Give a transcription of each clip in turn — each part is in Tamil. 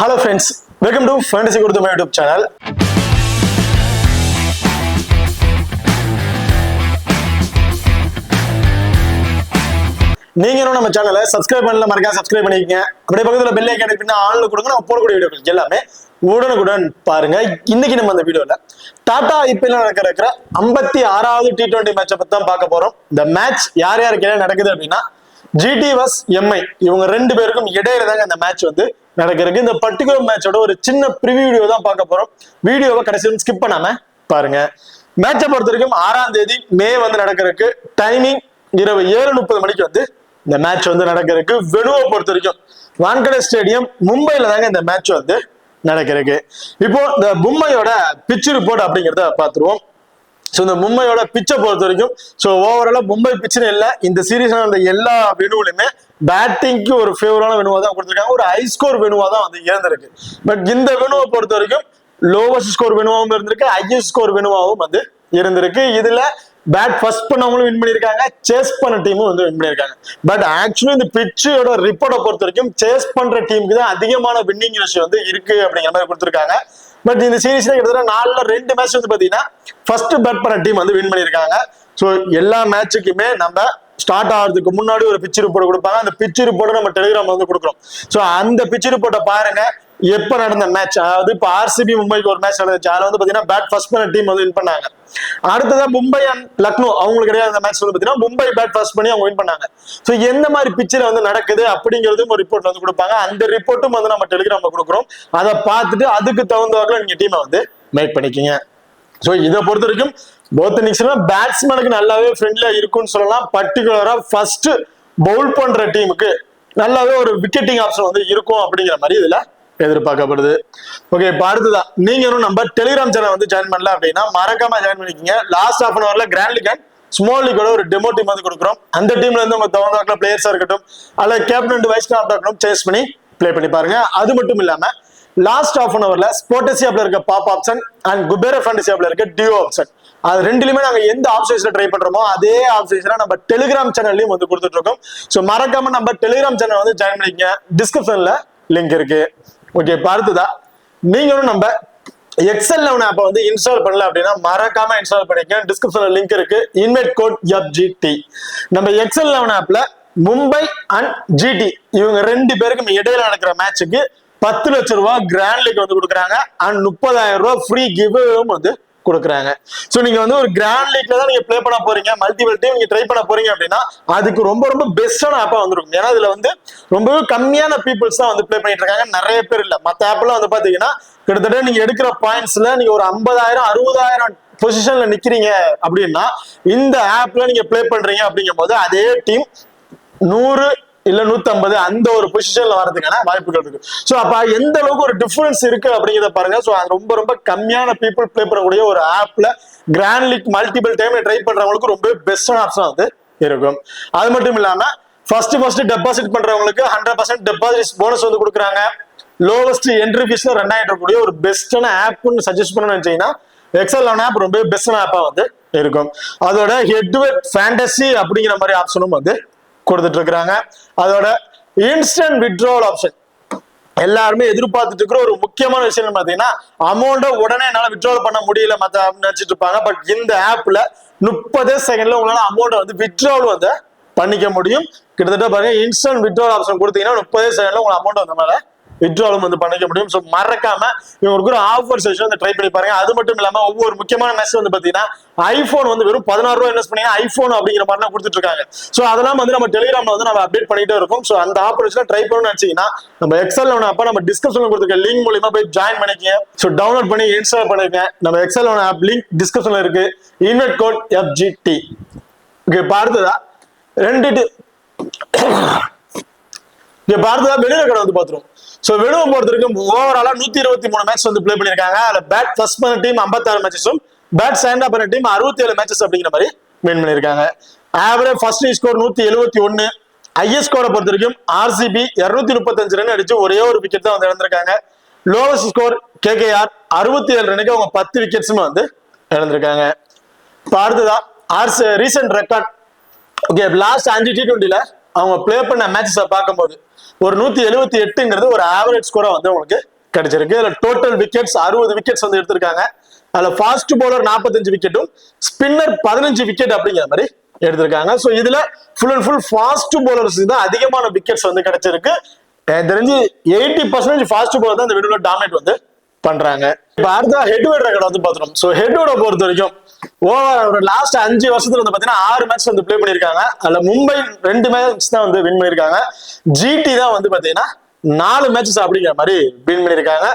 Hello friends, welcome to Fantasy Guru YouTube channel. நீங்க இன்னும் நம்ம சேனலை சப்ஸ்கிரைப் பண்ணல மறக்காம சப்ஸ்கிரைப் பண்ணிக்கங்க. அப்படியே பக்கத்துல பெல் ஐகான் கிளிக் பண்ணி ஆன்ல கொடுங்க. நான் போடக்கூடிய வீடியோக்கள் எல்லாமே உடனுக்குடன் பாருங்க. இன்னைக்கு நம்ம அந்த வீடியோல டாடா ஐபிஎல் நடக்கிற 56வது T20 மேட்சை பத்தி தான் பார்க்க போறோம். இந்த மேட்ச் யார் யாருக்கு என்ன நடக்குது அப்படின்னா ஜிடி vs எம்ஐ இவங்க ரெண்டு பேருக்கும் இடையில தாங்க இந்த மேட்ச் வந்து நடக்கிறதுக்கு. இந்த பர்டிகுலர் மேட்சோட ஒரு சின்ன ப்ரிவியூ வீடியோ தான் பார்க்க போறோம். வீடியோவை கடைசி ஸ்கிப் பண்ணாம பாருங்க. மேட்சை பொறுத்த வரைக்கும் 6ஆம் தேதி மே வந்து நடக்கிறதுக்கு டைமிங் இரவு 7:30 மணிக்கு வந்து இந்த மேட்ச் வந்து நடக்கிறதுக்கு. வெனுவை பொறுத்த வரைக்கும் வான்கடே ஸ்டேடியம் மும்பைல தாங்க இந்த மேட்ச் வந்து நடக்கிறதுக்கு. இப்போ இந்த மும்பையோட பிச் ரிப்போர்ட் அப்படிங்கிறத பார்த்துருவோம். ஸோ இந்த மும்பையோட பிச்சை பொறுத்த வரைக்கும் ஓவராலா மும்பை பிச்சுன்னு இல்லை, இந்த சீரீஸ் நடந்த எல்லா வெனுவிலுமே பேட்டிங்க்கு ஒரு ஃபேவரான வெனுவா தான் கொடுத்துருக்காங்க. ஒரு ஹை ஸ்கோர் வெனுவா தான் வந்து இருந்திருக்கு. பட் இந்த வெனுவை பொறுத்த வரைக்கும் லோவஸ்ட் ஸ்கோர் வெனுவாவும் இருந்திருக்கு, ஹையஸ்ட் ஸ்கோர் வெனுவாவும் வந்து இருந்திருக்கு. இதுல பேட் ஃபர்ஸ்ட் பண்ணவங்களும் வின் பண்ணியிருக்காங்க, சேஸ் பண்ண டீமும் வந்து வின் பண்ணியிருக்காங்க. பட் ஆக்சுவலி இந்த பிச்சோட ரிப்போர்ட்டை பொறுத்த வரைக்கும் சேஸ் பண்ற டீமுக்கு தான் அதிகமான வின்னிங் ரேஷியோ வந்து இருக்கு அப்படிங்கிற மாதிரி கொடுத்துருக்காங்க. பட் இந்த சீரீஸ்ல கிட்டத்தட்ட 4-2 மேட்ச் வந்து பாத்தீங்கன்னா ஃபர்ஸ்ட் பேட் பண்ண டீம் வந்து வின் பண்ணியிருக்காங்க. ஸோ எல்லா மேட்சுக்குமே நம்ம ஸ்டார்ட் ஆகிறதுக்கு முன்னாடி ஒரு பிச் ரிப்போர்ட் கொடுப்பாங்க. அந்த பிச் ரிப்போர்ட்டை நம்ம டெலிகிராம்ல வந்து கொடுக்குறோம். ஸோ அந்த பிச் ரிப்போர்ட்டை பாருங்க. எப்ப நடந்த மேட்ச், அதாவது இப்போ ஆர்சிபி மும்பைக்கு ஒரு மேட்ச் நடந்துச்சு. அதுல வந்து பாத்தீங்கன்னா பேட் ஃபர்ஸ்ட் பண்ண டீம் வந்து வின் பண்ணாங்க. அடுத்ததா மும்பை அண்ட் லக்னோ அவங்களுக்கு கிடையாது அந்த மேட்ச் வந்து பாத்தீங்கன்னா மும்பை பேட் ஃபர்ஸ்ட் பண்ணி அவங்க வின் பண்ணாங்க. ஸோ எந்த மாதிரி பிச்சில் வந்து நடக்குது அப்படிங்கிறதும் ஒரு ரிப்போர்ட் வந்து கொடுப்பாங்க. அந்த ரிப்போர்ட்டும் வந்து நம்ம டெலிகிராம்ல கொடுக்குறோம். அதை பார்த்துட்டு அதுக்கு தகுந்தவர்கள் நீங்க டீமை வந்து மேக் பண்ணிக்கிங்க. ஸோ இதை பொறுத்த வரைக்கும் போத் இன்னிங்ஸ்ல பேட்ஸ்மேனுக்கு நல்லாவே ஃப்ரெண்ட்லியா இருக்கும்னு சொல்லலாம். பர்டிகுலரா ஃபர்ஸ்ட் பவுல் பண்ற டீமுக்கு நல்லாவே ஒரு விக்கெட்டிங் ஆப்ஷன் வந்து இருக்கும் அப்படிங்கிற மாதிரி இதுல எதிர்பார்க்கப்படுது. ஓகே, இப்போ அடுத்ததான் நீங்க நம்ம டெலிகிராம் சேனல் வந்து ஜாயின் பண்ணல அப்படின்னா மறக்காம ஜாயின் பண்ணிக்கோங்க. லாஸ்ட் ஹாஃப் அன் ஹவர்ல கிராண்ட் லீக் அண்ட் ஸ்மால் லீக்கோட ஒரு டெமோ டீம் வந்து கொடுக்குறோம். அந்த டீம்ல இருந்து உங்க தகுந்த பிளேயர்ஸா இருக்கட்டும் அல்ல கேப்டன் அண்ட் வைஸ் கேப்டன் இருக்கட்டும் சேஸ் பண்ணி பிளே பண்ணி பாருங்க. அது மட்டும் இல்லாம லாஸ்ட் ஹாஃப் அன் ஹவர்ல ஸ்போர்டசி ஆப்ல இருக்க பாப் ஆப்ஷன் அண்ட் குபேர ஃபேண்டசி ஆப்ல இருக்க டியோ ஆப்ஷன், அது ரெண்டுலயுமே நாங்க எந்த ஆப்ஷன்ஸ்ல ட்ரை பண்றோமோ அதே ஆப்ஷன்ஸ்ல நம்ம டெலிகிராம் சேனல்லையும் வந்து கொடுத்துட்டு இருக்கோம். ஸோ மறக்காம நம்ம டெலிகிராம் சேனல் வந்து ஜாயின் பண்ணிக்கங்க. டிஸ்கிரிப்ஷன்ல லிங்க் இருக்கு. ஓகே, பார்த்ததா நீங்களும் நம்ம XL11 ஆப்பை வந்து இன்ஸ்டால் பண்ணல அப்படின்னா மறக்காம இன்ஸ்டால் பண்ணிக்க. டிஸ்கிரிப்ஷன்ல லிங்க் இருக்கு. Invite code FGT. நம்ம XL11 ஆப்ல மும்பை அண்ட் ஜிடி இவங்க ரெண்டு பேருக்கும் இடையில நடக்கிற மேட்சுக்கு 10 லட்சம் ரூபாய் கிராண்ட் லீக் வந்து கொடுக்குறாங்க அண்ட் 30,000 ரூபாய் ஃப்ரீ கிவ்வும் வந்து கொடுக்குறாங்க. ஸோ நீங்க வந்து ஒரு கிராண்ட் லீக்ல தான் நீங்க ப்ளே பண்ண போறீங்க, மல்டிபிள் டீம் நீங்க ட்ரை பண்ண போறீங்க அப்படின்னா அதுக்கு ரொம்ப ரொம்ப பெஸ்டான ஆப்பா வந்துருக்கும். ஏன்னா இதுல வந்து ரொம்பவே கம்மியான பீப்புள்ஸ் தான் வந்து ப்ளே பண்ணிட்டு இருக்காங்க, நிறைய பேர் இல்ல. மற்ற ஆப்லாம் வந்து பாத்தீங்கன்னா கிட்டத்தட்ட நீங்க எடுக்கிற பாயிண்ட்ஸ்ல நீங்க ஒரு 50,000 60,000 பொசிஷன்ல நிக்கிறீங்க அப்படின்னா இந்த ஆப்ல நீங்க ப்ளே பண்றீங்க அப்படிங்கும் போது அதே டீம் 100 இல்ல 150 அந்த ஒரு பொசிஷன்ல வரதுக்கான வாய்ப்புகள் இருக்கு. சோ அப்ப எந்த அளவுக்கு ஒரு டிஃபரன்ஸ் இருக்கு அப்படிங்கிறத பாருங்க. சோ அது ரொம்ப ரொம்ப கம்மியான பீப்புள் ப்ளே பண்ணக்கூடிய ஒரு ஆப்ல grand league multiple time try பண்றவங்களுக்கு ரொம்ப பெஸ்டான ஆப்ஷன் வந்து இருக்கும். அது மட்டும் இல்லாம ஃபர்ஸ்ட் டெபாசிட் பண்றவங்களுக்கு 100% டெபாசிட் போனஸ் வந்து கொடுக்குறாங்க. லோவஸ்ட் என்ட்ரி ஃபீஸ்ல 2000 இருக்கக்கூடிய ஒரு பெஸ்டான ஆப்னு சஜஸ்ட் பண்ணணும்னு நினைச்சீங்கன்னா XL11 ஆப் ரொம்ப பெஸ்டான ஆப்பா வந்து இருக்கும். அதோட ஹெட்வெட் ஃபேண்டசி அப்படிங்கிற மாதிரி ஆப்ஷனும் வந்து கொடுத்துட்டு இருக்காங்க. அதோட இன்ஸ்டன்ட் வித்ட்ராவல் ஆப்ஷன் எல்லாருமே எதிர்பார்த்துட்டு இருக்கிற ஒரு முக்கியமான விஷயம் பாத்தீங்கன்னா அமௌண்ட்டை உடனே என்னால வித்ட்ராவல் பண்ண முடியல மத்த நினைச்சிட்டு இருப்பாங்க. பட் இந்த ஆப்ல 30 செகண்ட்ல உங்களால அமௌண்ட் வந்து வித்ட்ராவல் வந்து பண்ணிக்க முடியும். கிட்டத்தட்ட பாருங்க இன்ஸ்டன்ட் வித்ட்ராவல் ஆப்ஷன் கொடுத்தீங்கன்னா 30 செகண்ட்ல உங்க அமௌண்ட் வந்து மேல வித்ட்ராவலும் வந்து பண்ணிக்க முடியும். ஸோ மறக்காம இவங்களுக்கு ஒரு ஆஃபர் செஷன் வந்து ட்ரை பண்ணி பாருங்க. அது மட்டும் இல்லாம ஒவ்வொரு முக்கியமான மேட்ச் வந்து பாத்தீங்கன்னா ஐபோன் வந்து வெறும் 16 ரூபாய் இன்வெஸ்ட் பண்ணி ஐபோன் அப்படிங்கிற மாதிரி கொடுத்துட்டு இருக்காங்க. ஸோ அதெல்லாம் வந்து நம்ம டெலிகிராம்ல வந்து நம்ம அப்டேட் பண்ணிட்டே இருக்கும். ஸோ அந்த ஆஃபர் ட்ரை பண்ணணும்னு நினைச்சீங்கன்னா நம்ம XL11 ஆப்பை நம்ம டிஸ்கிரிப்ஷன்ல கொடுத்துருக்க லிங்க் மூலியமா போய் ஜாயின் பண்ணிக்கங்க. ஸோ டவுன்லோட் பண்ணி இன்ஸ்டால் பண்ணிக்கங்க. நம்ம XL11 ஆப் லிங்க் டிஸ்கிரிப்ஷன்ல இருக்கு. Invite code FGT. ஓகே, பார்த்ததா வெளியில கடை வந்து பாத்துரும். சோ வெனுவை பொறுத்த வரைக்கும் ஓவராலா 123 மேட்ச் வந்து பிளே பண்ணிருக்காங்க. அதுல பேட் ஃபர்ஸ்ட் பண்ண டீம் 56 மேட்சஸும் பேட் ஸ்டாண்ட் அப் பண்ண டீம் 67 மேட்சஸ் அப்படிங்கிற மாதிரி வின் பண்ணிருக்காங்க. Average first score 171. ஹையஸ்ட் ஸ்கோரை பொறுத்த வரைக்கும் RCB 235 ரன் அடிச்சு ஒரே ஒரு விக்கெட் தான் வந்து இழந்திருக்காங்க. லோவஸ்ட் ஸ்கோர் KKR 67 ரனுக்கு அவங்க 10 விக்கெட்ஸும் வந்து இழந்திருக்காங்க. அடுத்ததான் ரீசெண்ட் ரெக்கார்ட். ஓகே, லாஸ்ட் 5 T20ல அவங்க பிளே பண்ண மேட்சஸை பார்க்கும்போது ஒரு 178ங்கிறது ஒரு ஆவரேஜ் ஸ்கோரா வந்து உங்களுக்கு கிடைச்சிருக்கு. இதுல டோட்டல் விக்கெட்ஸ் 60 விக்கெட்ஸ் வந்து எடுத்திருக்காங்க. அதுல ஃபாஸ்ட் பவுலர் 45 விக்கெட்டும் ஸ்பின்னர் 15 விக்கெட் அப்படிங்கிற மாதிரி எடுத்திருக்காங்க. சோ இதுல full and full fast bowlers தான் அதிகமான விக்கெட்ஸ் வந்து கிடைச்சிருக்கு. எனக்கு தெரிஞ்சு 80% ஃபாஸ்ட் பவுலர் தான் இந்த வீடியோல டாமினேட் வந்து பண்றாங்க. இப்ப அடுத்த ஹெட்வெட் ரெக்கார்ட் வந்து பாத்துறோம். சோ ஹெட்வெட பொறுத்த வரைக்கும் ஓவர் லாஸ்ட் 5 வருஷத்துல வந்து பாத்தீங்கன்னா 6 மேட்ச் வந்து பிளே பண்ணிருக்காங்க. அதுல மும்பை 2 மேட்ச் தான் வந்து வின் பண்ணிருக்காங்க. ஜிடி தான் வந்து பாத்தீங்கன்னா 4 மேட்சஸ் அப்படிங்கிற மாதிரி வின் பண்ணிருக்காங்க.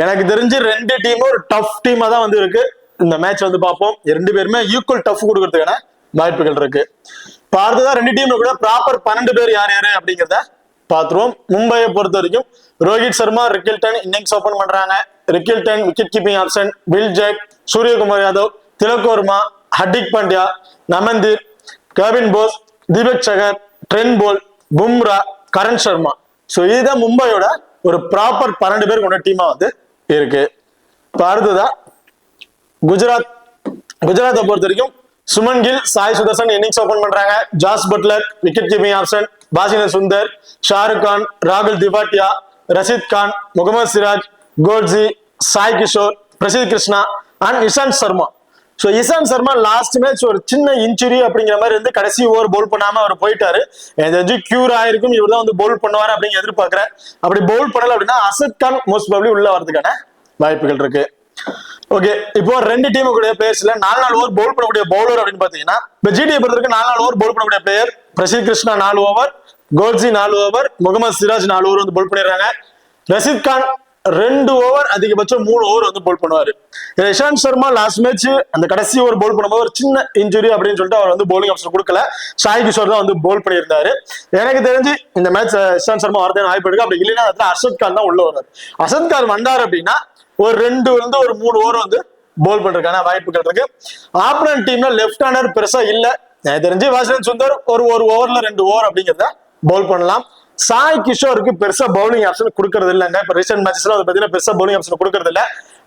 எனக்கு தெரிஞ்சு 2 டீமும் ஒரு டஃப் டீமா தான் வந்து இருக்கு. இந்த மேட்ச் வந்து பார்ப்போம். 2 பேருமே ஈக்குவல் டஃப் கொடுக்கறதுக்கான வாய்ப்புகள் இருக்கு. பார்த்ததா 2 டீம்ல கூட ப்ராப்பர் 12 பேர் யார் யாரு அப்படிங்கிறத பாத்துருவோம். மும்பையை பொறுத்த வரைக்கும் Rohit Sharma, Rickelton innings open பண்றாங்க. Rickelton wicket keeping option, Will Jacks, Suryakumar Yadav, Tilak Varma, Hardik Pandya, Naman Dhir, Kevin Bosch, Deepak Chahar, Trent Boult, Bumrah, Karan Sharma. So இதுதான் மும்பையோட ஒரு ப்ராப்பர் 12 பேர் கொண்ட டீமா வந்து இருக்கு. இப்ப அடுத்ததா குஜராத்தை பொறுத்த வரைக்கும் சுமன் கில், சாய் சுதர்சன் இன்னிங்ஸ் ஓபன் பண்றாங்க. Jos Buttler wicket keeping option, பாசினர் சுந்தர், ஷாருக் கான், ராகுல் Tewatia, Rashid Khan, Mohammed Siraj, Coetzee, Sai Kishore, Prasidh Krishna and Ishant Sharma. So Ishant Sharma last match ஒரு சின்ன இன்ஜுரி அப்படிங்கிற மாதிரி இருந்து கடைசி ஓவர் பவுல் பண்ணாம அவர் போயிட்டாரு. எனக்கு கியூர் ஆயிருக்கும், இவர் தான் வந்து பவுல் பண்ணுவாரு அப்படின்னு எதிர்பார்க்கிறேன். அப்படி பவுல் பண்ணல அப்படின்னா அசத் கான் மோஸ்ட் ப்ராபபிலி உள்ள வரதுக்கான வாய்ப்புகள் இருக்கு. ஓகே, இப்போ 2 டீம் கூடிய பிளேயர்ஸ்ல 4 ஓவர் பவுல் பண்ணக்கூடிய பவுலர் அப்படின்னு பாத்தீங்கன்னா இப்போ ஜிடியை பொறுத்தவரைக்கும் 4 ஓவர் பவுல் பண்ணக்கூடிய player Prasidh Krishna 4 over, Coetzee 4 over, Mohammed Siraj 4 over வந்து பவுல் பண்ணிடுறாங்க. ரஷீத் கான் 2 ஓவர், அதிகபட்சம் 3 ஓவர் வந்து பவுல் பண்ணுவாரு. இஷாந்த் சர்மா லாஸ்ட் மேட்ச் அந்த கடைசி ஓவர் பவுல் பண்ணும்போது ஒரு சின்ன இன்ஜுரி அப்படின்னு சொல்லிட்டு அவர் வந்து பவுலிங் ஆப்ஷன் கொடுக்கல. சாய் கிஷோர் தான் வந்து பவுல் பண்ணியிருந்தாரு. எனக்கு தெரிஞ்சு இந்த மேட்ச் இஷாந்த் சர்மா வரதுக்கு வாய்ப்பு இருக்கு. அப்படி இல்லைன்னா அதுல அர்ஷத் கான் தான் உள்ள வர்றாரு. அர்ஷத் கான் வந்தார் அப்படின்னா ஒரு 2 வந்து ஒரு 3 ஓவர் வந்து பவுல் பண்றதுக்கான வாய்ப்புகள் இருக்கு. ஆப்பனன்ட் டீம்ல லெப்ட் ஹேண்டர் பெருசா இல்ல. எனக்கு தெரிஞ்சு வாஷிங்டன் சுந்தர் ஒரு ஓவர்ல 2 ஓவர் அப்படிங்கிறத பவுல் பண்ணலாம். சாய் கிஷோருக்கு பெருசா பவுலிங் ஆப்ஷன் கொடுக்கறது இல்லைங்க. இப்ப ரீசென்ட் மேட்சஸ்ல வந்து பாத்தீங்கன்னா பெருசா பவுலிங் ஆப்ஷன் கொடுக்கறது இல்ல.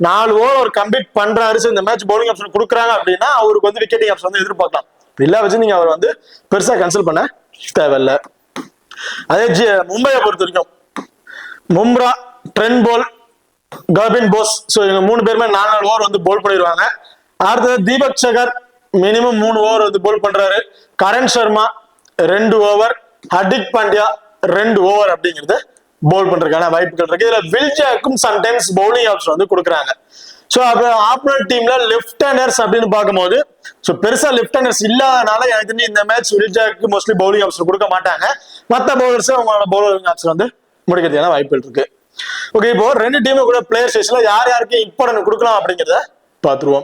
4 ஓவர் கம்ப்ளீட் பண்றாரு. இந்த மேட்ச் பவுலிங் ஆப்ஷன் கொடுக்குறாங்க அப்படின்னா அவருக்கு வந்து விக்கெட்டிங் ஆப்ஷன் வந்து எதிர்பார்க்கலாம். இல்ல வச்சு நீங்க அவர் வந்து பெருசா கன்சல்ட் பண்ண தேவையில்ல. அதே மும்பையை பொறுத்த வரைக்கும் Bumrah, Trent Boult, Kevin Bosch, so இவங்க 3 பேருமே 4 ஓவர் வந்து பவுல் பண்ணிடுவாங்க. அடுத்தது தீபக் சகர் மினிமம் 3 ஓவர் வந்து பவுல் பண்றாரு. கரண் சர்மா 2 ஓவர், ஹர்திக் பாண்டியா 2 ஓவர் அப்படிங்கிறது பவுல் பண்றதுக்கான வாய்ப்புகள் இருக்கு. இதுல வில் ஜாக்கும் சம்டைம்ஸ் பவுலிங் ஆப்ஷன் வந்து கொடுக்குறாங்க. சோ அப்ப ஆப்பனன்ட் டீம்ல லெஃப்ட் ஹேண்டர்ஸ் அப்படின்னு பார்க்கும்போது சோ பெருசா லெஃப்ட் ஹேண்டர்ஸ் இல்லாதனால எனக்கு தெரிஞ்சு இந்த match will jack mostly bowling option கொடுக்க மாட்டாங்க. மற்ற பவுலர்ஸ் அவங்களோட பவுலிங் ஆப்ஷன் வந்து முடிக்கிறதுக்கான வாய்ப்புகள் இருக்கு. ஓகே, இப்போ 2 டீமும் கூட பிளேயர் ஸ்டேஷன்ல யார் யாருக்கு இம்பார்ட்டன்ட் கொடுக்கலாம் அப்படிங்கிறத பாத்துருவோம்.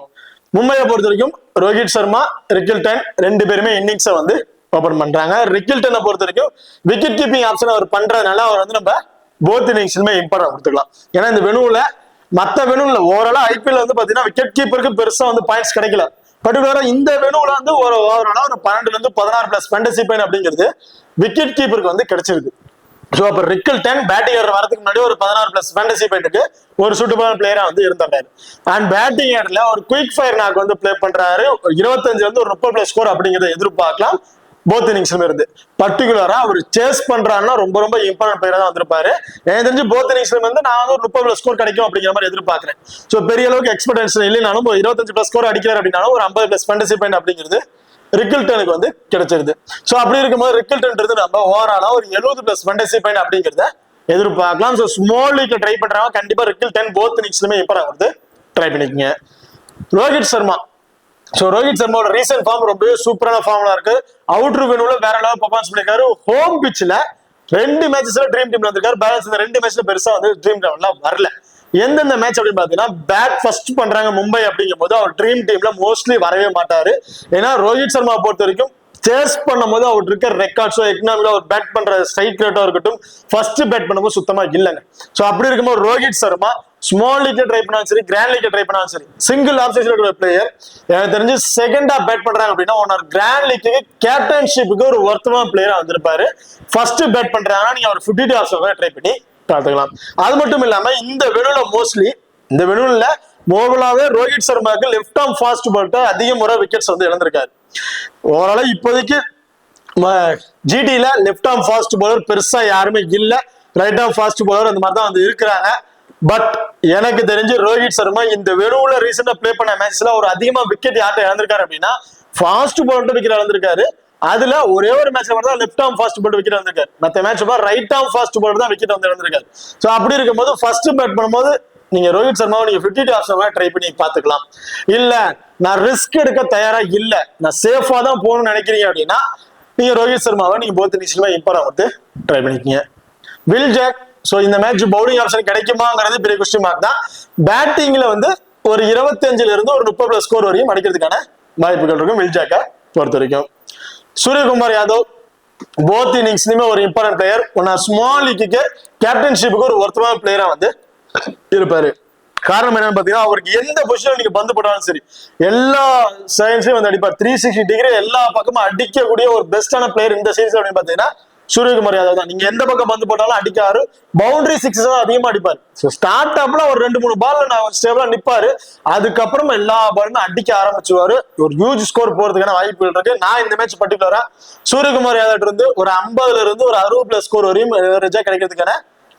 மும்பையை பொறுத்த வரைக்கும் ரோஹித் சர்மா, ரிக்கில்டன் 2 பேருமே இன்னிங்ஸை வந்து ஓபன் பண்றாங்க. ரிக்கில்டனை பொறுத்த வரைக்கும் விக்கெட் கீப்பிங் ஆப்ஷன் அவர் பண்றதுனால அவர் வந்து நம்ம போத் இன்னிங்ஸ்லுமே இம்பார்ட்டன்ட் கொடுத்துக்கலாம். ஏன்னா இந்த வெனுவுல மற்ற வெனுல ஓவராலா ஐபிஎல் வந்து பாத்தீங்கன்னா விக்கெட் கீப்பருக்கு பெருசா வந்து பாயிண்ட்ஸ் கிடைக்கல. பர்டிகுலரா இந்த வெனுவுல வந்து ஒரு ஓவராலா ஒரு 12 இருந்து 16 பிளஸ் ஃபேண்டசி பாயிண்ட் அப்படிங்கிறது விக்கெட் கீப்பருக்கு வந்து கிடைச்சிருக்கு. சோ அப்ப ரிக்கில்டன் பேட்டிங் ஆர்டர் வரதுக்கு முன்னாடி ஒரு 16 பிளஸ் ஃபேண்டசி பாயிண்ட்க்கு ஒரு சூட்டபிளான பிளேயரா வந்து இருந்தாரு. அண்ட் பேட்டிங் ஆர்டர்ல ஒரு குயிக் ஃபயர் நாக் வந்து பிளே பண்றாரு. 25 வந்து ஒரு 30 பிளஸ் ஸ்கோர் அப்படிங்கறத எதிர்பார்க்கலாம். போத் இன்னிங்ஸ்ல இருந்து பர்டிகுலரா அவர் சேஸ் பண்றாருன்னா ரொம்ப ரொம்ப இம்பார்ட்டன்ட் பிளேயரா தான் வந்திருப்பாரு. எனக்கு தெரிஞ்சு போத் இன்னிங்ஸ்ல வந்து நான் வந்து ஒரு 30 பிளஸ் ஸ்கோர் கிடைக்கும் அப்படிங்கிற மாதிரி எதிர்பார்க்கிறேன். சோ பெரிய அளவுக்கு எக்ஸ்பெக்டேஷன் இல்லைனாலும் 25 பிளஸ் ஸ்கோர் அடிக்கிறார் அப்படின்னாலும் ஒரு 50 பிளஸ் ஃபேண்டசி பாயிண்ட் அப்படிங்கிறது ரிக்கில்டனுக்கு வந்து கிடைச்சிருது. சோ அப்படி இருக்கும்போது ரிக்கில்டன் நம்ம ஓவராலா ஒரு 70 பிளஸ் ஃபேண்டசி பாயிண்ட் அப்படிங்கிறத எதிர்பார்க்கலாம். சோ ஸ்மால் லீக் ட்ரை பண்றவங்க கண்டிப்பா ரிக்கில்டன் போத் இன்னிங்ஸ்லுமே இம்பார்ட்டன்ட் வந்து ட்ரை பண்ணிக்கங்க. ரோஹித் சர்மா, சோ ரோஹித் சர்மாவோட ரீசன்ட் ஃபார்ம் ரொம்பவே சூப்பரான ஃபார்ம்ல இருக்கு. அவுட்டர் வெனுல வேற லெவல் பெர்ஃபார்மன்ஸ் பண்ணிருக்காரு. ஹோம் பிட்ச்ல 2 மேட்சஸ்ல ட்ரீம் டீம்ல வந்திருக்காரு. பேலன்ஸ் இந்த 2 மேட்ச்ல பெருசா வந்து ட்ரீம் டீம்ல வரல. எந்தெந்த மேட்ச் அப்படின்னு பாத்தீங்கன்னா பேட் ஃபர்ஸ்ட் பண்றாங்க மும்பை அப்படிங்கும் போது அவர் ட்ரீம் டீம்ல மோஸ்ட்லி வரவே மாட்டாரு. ஏன்னா ரோஹித் சர்மா பொறுத்த வரைக்கும் சேஸ் பண்ணும்போது அவர் இருக்க ரெக்கார்ட்ஸோ எக்கனாமிக்கோ அவர் பேட் பண்ற ஸ்ட்ரைக் ரேட்டோ இருக்கட்டும் ஃபர்ஸ்ட் பேட் பண்ணும்போது சுத்தமா இல்லைங்க. சோ அப்படி இருக்கும்போது Rohit Sharma small league try பண்ணாலும் சரி, கிராண்ட் லீக் ட்ரை பண்ணாலும் சரி, சிங்கிள் ஆஃப் சைஸ்ல பிளேயர் எனக்கு தெரிஞ்சு செகண்டா பேட் பண்றாங்க அப்படின்னா ஒன்னொரு கிராண்ட் லீக்கு கேப்டன்ஷிப்புக்கு ஒரு ஒர்த்தமான பிளேயரா வந்திருப்பாரு. ஃபர்ஸ்ட் பேட் பண்றாங்கன்னா நீங்க அவர் 50 ஆஃப் ட்ரை பண்ணி பார்த்துக்கலாம். அது மட்டும் இல்லாம இந்த வெனுல மோஸ்ட்லி இந்த வெனுல ஓவராலாவே ரோஹித் சர்மாவுக்கு லெஃப்ட் ஆர்ம் ஃபாஸ்ட் பால்ட்ட அதிக முறை விக்கெட்ஸ் வந்து இழந்திருக்காரு. ஓவராலா இப்போதைக்கு ஜிடில லெஃப்ட் ஆர்ம் ஃபாஸ்ட் பவுலர் பெருசா யாருமே இல்ல. ரைட் ஆஃப் ஃபாஸ்ட் பவுலர் அந்த மாதிரி தான் வந்து இருக்கிறாங்க. பட் எனக்கு தெரிஞ்சு ரோஹித் சர்மா இந்த வெறுவுல ரீசெண்டா பிளே பண்ண மேட்ச்ல ஒரு அதிகமா விக்கெட் யார்ட்ட இழந்திருக்காரு அப்படின்னா ஃபாஸ்ட் பவுலர் விக்கெட் இழந்திருக்காரு. அதுல ஒரே ஒரு மேட்ச்ல மட்டும் தான் left arm fast bowler wicket வந்திருக்காரு. மற்ற match right arm fast bowler தான் விக்கெட் வந்து இழந்திருக்காரு. ஸோ அப்படி இருக்கும்போது ஃபர்ஸ்ட் பேட் பண்ணும்போது நீங்க ரோஹித் சர்மாவை நீங்க 50 ஆப்ஷன் ட்ரை பண்ணி பாத்துக்கலாம். இல்ல நான் ரிஸ்க் எடுக்க தயாரா இல்ல, நான் சேஃபா தான் போகணும்னு நினைக்கிறீங்க அப்படின்னா நீங்க ரோஹித் சர்மாவை நீங்க போத் இன்னிங்ஸ்ல இம்பார்ட் வந்து ட்ரை பண்ணிக்கீங்க. வில் ஜாக் சோ இந்த மேட்ச் பவுலிங் ஆப்ஷன் கிடைக்குமாங்கிறது பெரிய கொஸ்டின் மார்க் தான். பேட்டிங்ல வந்து ஒரு 25ல இருந்து ஒரு 30+ ஸ்கோர் வரையும் அடிக்கிறதுக்கான வாய்ப்புகள் இருக்கும் வில் ஜாக்கை பொறுத்த வரைக்கும். சூரியகுமார் யாதவ் போத் இன்னிங்ஸ்லயுமே ஒரு இம்பார்ட்டன்ட் பிளேயர். ஸ்மால் லீக்கு கேப்டன்ஷிப்புக்கு ஒரு ஒருத்தமான பிளேயரா வந்து இருப்பாரு. காரணம் என்னன்னு பாத்தீங்கன்னா அவருக்கு எந்த பொசிஷன் நீங்க பந்து போட்டாலும் சரி எல்லா சைன்ஸ்லயும் வந்து அடிப்பார். 360 டிகிரி எல்லா பக்கமும் அடிக்கக்கூடிய ஒரு பெஸ்டான பிளேயர் இந்த சீசன் அப்படின்னு பாத்தீங்கன்னா சூரியகுமார் யாதவ் தான். நீங்க எந்த பக்கம் பந்து போட்டாலும் அடிக்காரு. பவுண்டரி 6 தான் அதிகமா அடிப்பாரு. ஸ்டார்ட் அப்ல ஒரு 2-3 பால்ல நான் ஸ்டேபிளா நிப்பாரு. அதுக்கப்புறம் எல்லா பாலுமே அடிக்க ஆரம்பிச்சுவாரு. ஒரு ஹியூஜ் ஸ்கோர் போறதுக்கான வாய்ப்புகள் இருக்கு. நான் இந்த மேட்ச் பர்டிகுலரா சூரியகுமார் யாதவ் இருந்து ஒரு 50ல இருந்து ஒரு 60+ ஸ்கோர் வரையும் கிடைக்கிறதுக்கான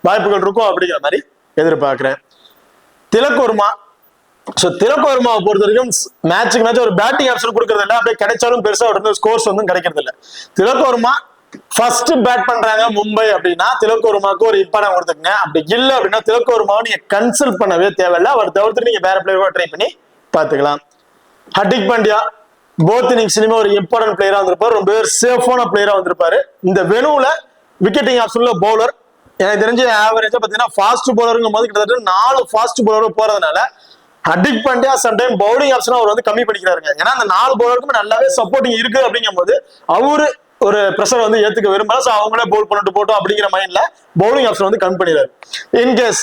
வாய்ப்புகள் இருக்கும் அப்படிங்கிற மாதிரி எதிர்பார்க்கிறேன். திலக் வர்மா திலக் வர்மாவை பொறுத்த வரைக்கும் மேட்சுக்கு மேட்ச் ஒரு பேட்டிங் ஆப்ஷன் கொடுக்கறது இல்லை. அப்படியே கிடைச்சாலும் பெருசா ஸ்கோர்ஸ் வந்து கிடைக்கிறது இல்லை. திலக் வர்மா ஃபர்ஸ்ட் பேட் பண்றாங்க மும்பை அப்படின்னா திலக் வர்மாவுக்கு ஒரு இம்பார்ட்டன் கொடுத்துக்கங்க. அப்படி இல்லை அப்படின்னா திலக் வர்மாவை நீங்க கன்சல்ட் பண்ணவே தேவையில்லை. அவர் தவிர்த்து நீங்க வேற பிளேயரா ட்ரை பண்ணி பார்த்துக்கலாம். ஹர்திக் பாண்டியா போத் இன்னிங்ஸ்லயுமே ஒரு இம்பார்ட்டன்ட் பிளேயரா வந்திருப்பாரு. ரொம்ப சேஃபான பிளேயரா வந்திருப்பாரு. இந்த வெனுல விக்கெட்டிங் ஆப்ஷன்ல பவுலர் எனக்கு தெரிஞ்ச ஆவரேஜா பாத்தீங்கன்னா ஃபாஸ்ட் பவுலருங்கும் போது கிட்டத்தட்ட 4 ஃபாஸ்ட் பவுலர் போறதுனால Hardik Pandya sometime bowling option அவர் வந்து கம்மி பண்ணிக்கிறாருங்க. ஏன்னா அந்த 4 பவுலருக்குமே நல்லாவே சப்போர்ட்டிங் இருக்கு அப்படிங்கும் போது அவரு ஒரு பிரஷர் வந்து ஏத்துக்க விரும்பல. சோ அவங்களே பவுல் பண்ணிட்டு போட்டோம் அப்படிங்கிற மைண்ட்ல பவுலிங் ஆப்ஷன் வந்து கம்மி பண்ணிடுறாரு. இன்கேஸ்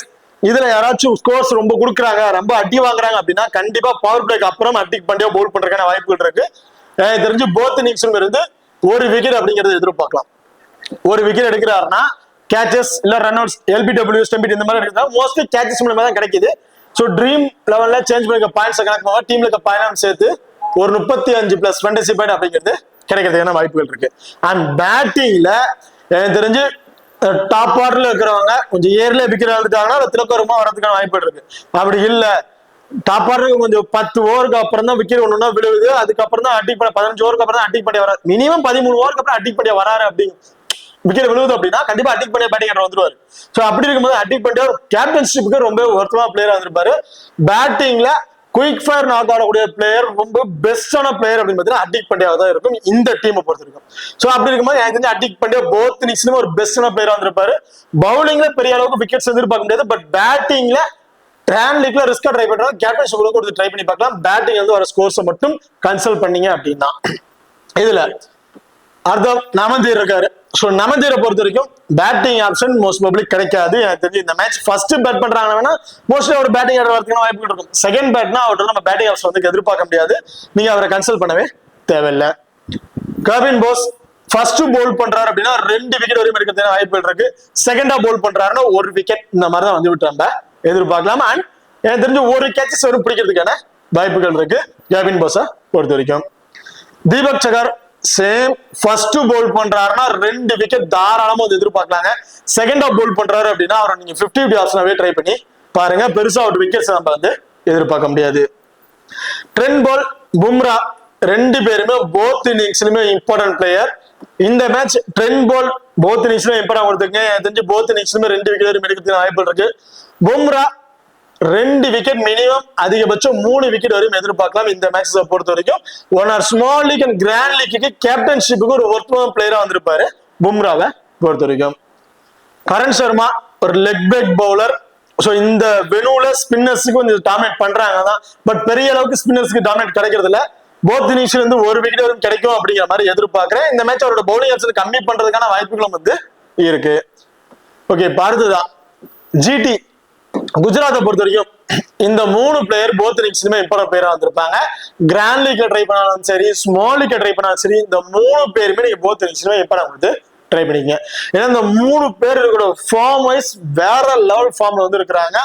இதுல யாராச்சும் ஸ்கோர்ஸ் ரொம்ப கொடுக்குறாங்க ரொம்ப அடி வாங்குறாங்க அப்படின்னா கண்டிப்பா பவர் பிளேக்கு அப்புறம் ஹர்திக் பாண்டியா பவுல் பண்றதுக்கான வாய்ப்புகள் இருக்கு. எனக்கு தெரிஞ்சு போத் இன்னிங்ஸும் இருந்து ஒரு விக்கெட் அப்படிங்கறது எதிர்பார்க்கலாம். ஒரு விக்கெட் எடுக்கிறாருன்னா கேச்சஸ் இல்ல ரன் அவுட்ஸ் எல்பிடபிள்யூ ஸ்டம்பிட் இந்த மாதிரி எடுக்கிறதா மோஸ்ட்லி கேச்சஸ் மூலமா தான் கிடைக்குது. ஸோ ட்ரீம் லெவல்ல சேஞ்ச் பண்ணிக்க பாயிண்ட்ஸ் கணக்கு டீம்ல இருக்க பாயிண்ட் சேர்த்து ஒரு 35+ ஃபேண்டசி பாயிண்ட் அப்படிங்கிறது கிடைக்கிறதுக்கான வாய்ப்புகள் இருக்கு. அண்ட் பேட்டிங்ல எனக்கு தெரிஞ்சு டாப் ஆர்டர்ல இருக்கிறவங்க கொஞ்சம் ஏர்ல விக்கெட் எடுத்துட்டாங்கன்னா திலக் வர்மா வரதுக்கான வாய்ப்புகள் இருக்கு. அப்படி இல்ல டாப் ஆர்டருக்கு கொஞ்சம் 10 ஓவருக்கு அப்புறம் தான் விக்கெட் ஒண்ணுன்னா விழுவுது. அதுக்கப்புறம் தான் ஹர்திக் பாண்டியா 15 ஓவருக்கு அப்புறம் தான் ஹர்திக் பாண்டியா வராது. மினிமம் 13 ஓவருக்கு அப்புறம் ஹர்திக் பாண்டியா வராரு அப்படிங்க விக்கெட் விழுவுது அப்படின்னா கண்டிப்பா ஹர்திக் பாண்டியா பேட்டிங் வந்துருவாரு. சோ அப்படி இருக்கும்போது ஹர்திக் பாண்டியா கேப்டன்ஷிப்புக்கு ரொம்ப ஒருத்தமான பிளேயரா வந்திருப்பாரு. பேட்டிங்ல குயிக் ஃபயர் நாக் ஆடக்கூடிய பிளேயர் ரொம்ப பெஸ்டான பிளேயர் அப்படின்னு பார்த்தீங்கன்னா ஹர்திக் பாண்டியா தான் இருக்கும் இந்த டீமை பொறுத்த வரைக்கும். சோ அப்படி இருக்கும்போது எனக்கு தெரிஞ்ச ஹர்திக் பாண்டியா போத் இன்னிங்ஸ்லயும் ஒரு பெஸ்டான பிளேயரா வந்திருப்பாரு. பவுலிங்ல பெரிய அளவுக்கு விக்கெட்ஸ் எதிர்பார்க்க முடியாது. பட் பேட்டிங்ல டிரான் லீக்ல ரிஸ்கா ட்ரை பண்றாங்க. கேப்டன்ஷிப் கொடுத்து ட்ரை பண்ணி பார்க்கலாம். பேட்டிங் வந்து வர ஸ்கோர்ஸை மட்டும் கன்சல்ட் பண்ணீங்க அப்படின்னா இதுல அர்த்தம் நமந்தீர் இருக்காரு. ஸோ நமந்தீரை பொறுத்த வரைக்கும் பேட்டிங் ஆப்ஷன் மோஸ்ட் பப்ளிக் கிடைக்காது. எனக்கு தெரிஞ்சு இந்த மேட்ச் ஃபர்ஸ்ட் பேட் பண்றாங்கன்னா மோஸ்ட்லி அவர் பேட்டிங் ஆட வரதுக்கான வாய்ப்புகள் இருக்கும். செகண்ட் பேட்னா அவர்கிட்ட நம்ம பேட்டிங் ஆப்ஷன் வந்து எதிர்பார்க்க முடியாது. நீங்க அவரை கன்சல்ட் பண்ணவே தேவையில்லை. கர்வின் போஸ் ஃபர்ஸ்ட் போல் பண்றாரு அப்படின்னா 2 விக்கெட் வரையும் எடுக்கிறதுக்கான வாய்ப்புகள் இருக்கு. செகண்டா போல் பண்றாருன்னா 1 விக்கெட் இந்த மாதிரி தான் வந்து விட்டு நம்ம எதிர்பார்க்கலாம். அண்ட் எனக்கு தெரிஞ்சு ஒரு கேச்சஸ் வரும் பிடிக்கிறதுக்கான வாய்ப்புகள் இருக்கு கர்வின் போஸை பொறுத்த வரைக்கும். தீபக் சகர் சேம் ஃபர்ஸ்ட் போல் பண்றாருன்னா 2 விக்கெட் தாராளமா வந்து எதிர்பார்க்கலாங்க. செகண்டா போல் பண்றாரு அப்படின்னா அவரை நீங்க 50 ஆப்ஷனாவே ட்ரை பண்ணி பாருங்க. பெருசா ஒரு விக்கெட்ஸ் நம்ம வந்து எதிர்பார்க்க முடியாது. ட்ரெண்ட் போல் பும்ரா 2 பேருமே போத் இன்னிங்ஸ்லயுமே இம்பார்ட்டன்ட் பிளேயர். இந்த மேட்ச் ட்ரெண்ட் போல் போத் இன்னிங்ஸ்லயும் இம்பார்ட்டன் கொடுத்துருங்க. எனக்கு தெரிஞ்சு போத் இன்னிங்ஸ்லயுமே 2 விக்கெட் வரையும் எடுக்கிறதுக்கு வாய்ப்பு இருக்கு. பும்ரா 2 விக்கெட் மினிமம் அதிகபட்சம் 3 விக்கெட் வரையும் எதிர்பார்க்கலாம் இந்த மேட்ச் பொறுத்த வரைக்கும். One or small league and grand லீக்கு கேப்டன்ஷிப்புக்கு ஒரு ஒர்த்மான பிளேயரா வந்திருப்பாரு பும்ராவை பொறுத்த வரைக்கும். கரண் சர்மா ஒரு லெக் பிரேக் பவுலர். ஸோ இந்த வெனுல ஸ்பின்னர்ஸுக்கு கொஞ்சம் டாமினேட் பண்றாங்க தான். பட் பெரிய அளவுக்கு ஸ்பின்னர்ஸ்க்கு டாமினேட் கிடைக்கிறது இல்ல. போத் இன்னிங்ஸ்ல இருந்து 1 விக்கெட் வரைக்கும் கிடைக்கும் அப்படிங்கிற மாதிரி எதிர்பார்க்கிறேன். இந்த மேட்ச் அவரோட பவுலிங் ஆப்ஷன் கம்மி பண்றதுக்கான வாய்ப்புகளும் வந்து இருக்கு. ஓகே, அடுத்ததான் ஜிடி குஜராத்தை பொறுத்த வரைக்கும் இந்த 3 பிளேயர் போத் இன்னிங்ஸ்லயுமே இம்பார்ட்டன்ட் பிளேயரா வந்திருப்பாங்க. கிராண்ட் லீக்ல ட்ரை பண்ணாலும் சரி ஸ்மால் லீக்ல ட்ரை பண்ணாலும் சரி இந்த 3 பேருமே நீங்க போத் இன்னிங்ஸ்லயுமே இம்பார்ட்டன்ட் கொடுத்து ட்ரை பண்ணிக்கங்க. ஏன்னா இந்த 3 பேர் ஃபார்ம் வைஸ் வேற லெவல் ஃபார்ம்ல வந்து இருக்கிறாங்க.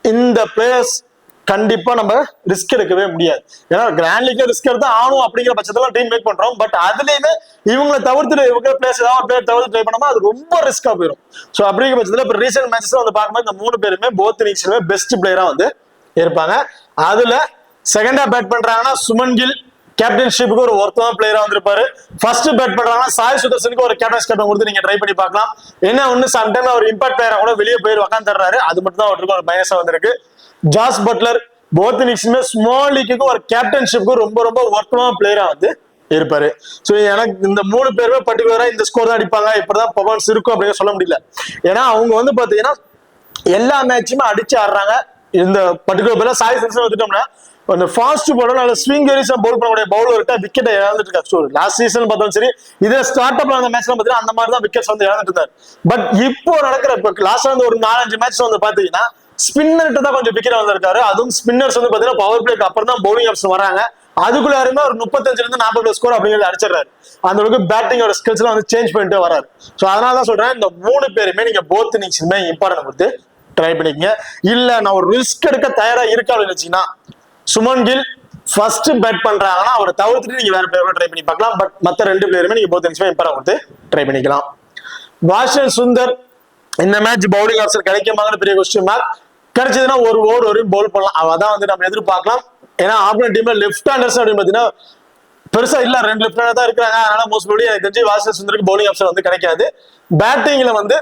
இந்த பிளேயர்ஸ் கண்டிப்பா நம்ம ரிஸ்க் எடுக்கவே முடியாது. ஏன்னா கிராண்ட் லீக்ல ரிஸ்க் எடுத்தா ஆனும் அப்படிங்கிற பட்சத்துல டீம் மேக் பண்றோம். பட் அதுலயுமே இவங்களை தவிர்த்து இவங்க பிளேஸ் ஏதாவது பிளேயர் தவிர்த்து ட்ரை பண்ணாம அது ரொம்ப ரிஸ்கா போயிடும். ஸோ அப்படிங்கிற பட்சத்துல இப்போ ரீசெண்ட் மேட்சஸ் வந்து பார்க்கும்போது இந்த 3 பேருமே போத் இன்னிங்ஸ்லுமே பெஸ்ட் பிளேயரா வந்து இருப்பாங்க. அதுல செகண்டா பேட் பண்றாங்கன்னா சுமன் கில் கேப்டன்ஷிப்புக்கு ஒரு ஒருத்தமான பிளேயரா வந்திருப்பாரு. ஃபர்ஸ்ட் பேட் பண்றாங்கன்னா சாய் சுதர்சனுக்கு ஒரு கேப்டன்ஸ் கேப்டன் கொடுத்து நீங்க ட்ரை பண்ணி பார்க்கலாம். என்ன ஒண்ணு சம்டைம் அவர் இம்பாக்ட் பிளேயரா கூட வெளியே போய் உட்காந்துறாரு. அது மட்டும் தான் அவருக்கு ஒரு பயசா வந்திருக்கு. ஜாஸ் பட்லர் போத் இன்னிங்ஸ்லுமே ஸ்மால் லீக்கு ஒரு கேப்டன்ஷிப்புக்கு ரொம்ப ரொம்ப ஒர்த்தமான பிளேயரா வந்து இருப்பாரு. ஸோ எனக்கு இந்த 3 பேருமே பர்டிகுலரா இந்த ஸ்கோர் தான் அடிப்பாங்க, இப்பதான் பர்ஃபார்மன்ஸ் இருக்கும் அப்படின்னு சொல்ல முடியல. ஏன்னா அவங்க வந்து பாத்தீங்கன்னா எல்லா மேட்சுமே அடிச்சு ஆடுறாங்க. இந்த பர்டிகுலர் பேர்ல சாய் சுதர்சன் வந்துட்டோம்னா அந்த ஃபாஸ்ட் பவுலர் நல்ல ஸ்விங் வேரியேஷன் பவுல் பண்ணக்கூடிய பவுலர்கிட்ட விக்கெட்டை இழந்துட்டு இருக்காரு. லாஸ்ட் சீசன் பார்த்தாலும் சரி, இதே ஸ்டார்ட் அப்ல அந்த மேட்ச்ல பாத்தீங்கன்னா அந்த மாதிரி தான் விக்கெட்ஸ் வந்து இழந்துட்டு இருந்தாரு. பட் இப்போ நடக்கிற லாஸ்ட்ல வந்து ஒரு 4-5 மேட்ச் வந்து பாத்தீங்கன்னா ஸ்பின்னர்கிட்ட தான் கொஞ்சம் விக்கெட் வந்திருக்காரு. அதுவும் ஸ்பின்னர்ஸ் வந்து பாத்தீங்கன்னா பவர் பிளேக்கு அப்புறம் தான் பவுலிங் ஆப்ஷன் வராங்க. அதுக்குள்ள யாருமே ஒரு 35-40 ஸ்கோர் அப்படிங்கிறது அடிச்சிடறாரு. அந்த அளவுக்கு பேட்டிங்கோட ஸ்கில்ஸ் எல்லாம் வந்து சேஞ்ச் பண்ணிட்டு வராரு. ஸோ அதனாலதான் சொல்றேன், இந்த 3 பேருமே நீங்க போத் இன்னிங்ஸுமே இம்பார்ட்டன்ட் கொடுத்து ட்ரை பண்ணிக்கங்க. இல்ல நான் ஒரு ரிஸ்க் எடுக்க தயாரா இருக்கா அப்படின்னு வச்சீங்கன்னா சுமன் கில் ஃபர்ஸ்ட் பேட் பண்றாங்கன்னா அவரை தவிர்த்துட்டு நீங்க வேற பிளேயரோட ட்ரை பண்ணி பார்க்கலாம். பட் மத்த 2 பிளேயருமே நீங்க போத் இன்னிங்ஸுமே இம்பார்ட்டன்ட் கொடுத்து ட்ரை பண்ணிக்கலாம். வாஷிங்டன் சுந்தர் இந்த மேட்ச் பவுலிங் ஆப்ஷன் கிடைக்குமாங்கிற பெரிய கொஸ்டின் மார்க். கிடைச்சதுன்னா ஒரு ஓவர் வரையும் பவுல் பண்ணலாம், அதான் வந்து நம்ம எதிர்பார்க்கலாம். ஏன்னா ஆப்போனன்ட் டீம்ல லெஃப்ட் ஹேண்டர்ஸ் அப்படின்னு பாத்தீங்கன்னா பெருசா இல்ல, 2 லெஃப்ட் ஹேண்டர் தான் இருக்காங்க. அதனால மோஸ்ட் ப்ராபபிலி எனக்கு தெரிஞ்சு வாஷிங்டன் சுந்தருக்கு பவுலிங் ஆப்ஷன் வந்து கிடைக்காது. பேட்டிங்ல வந்து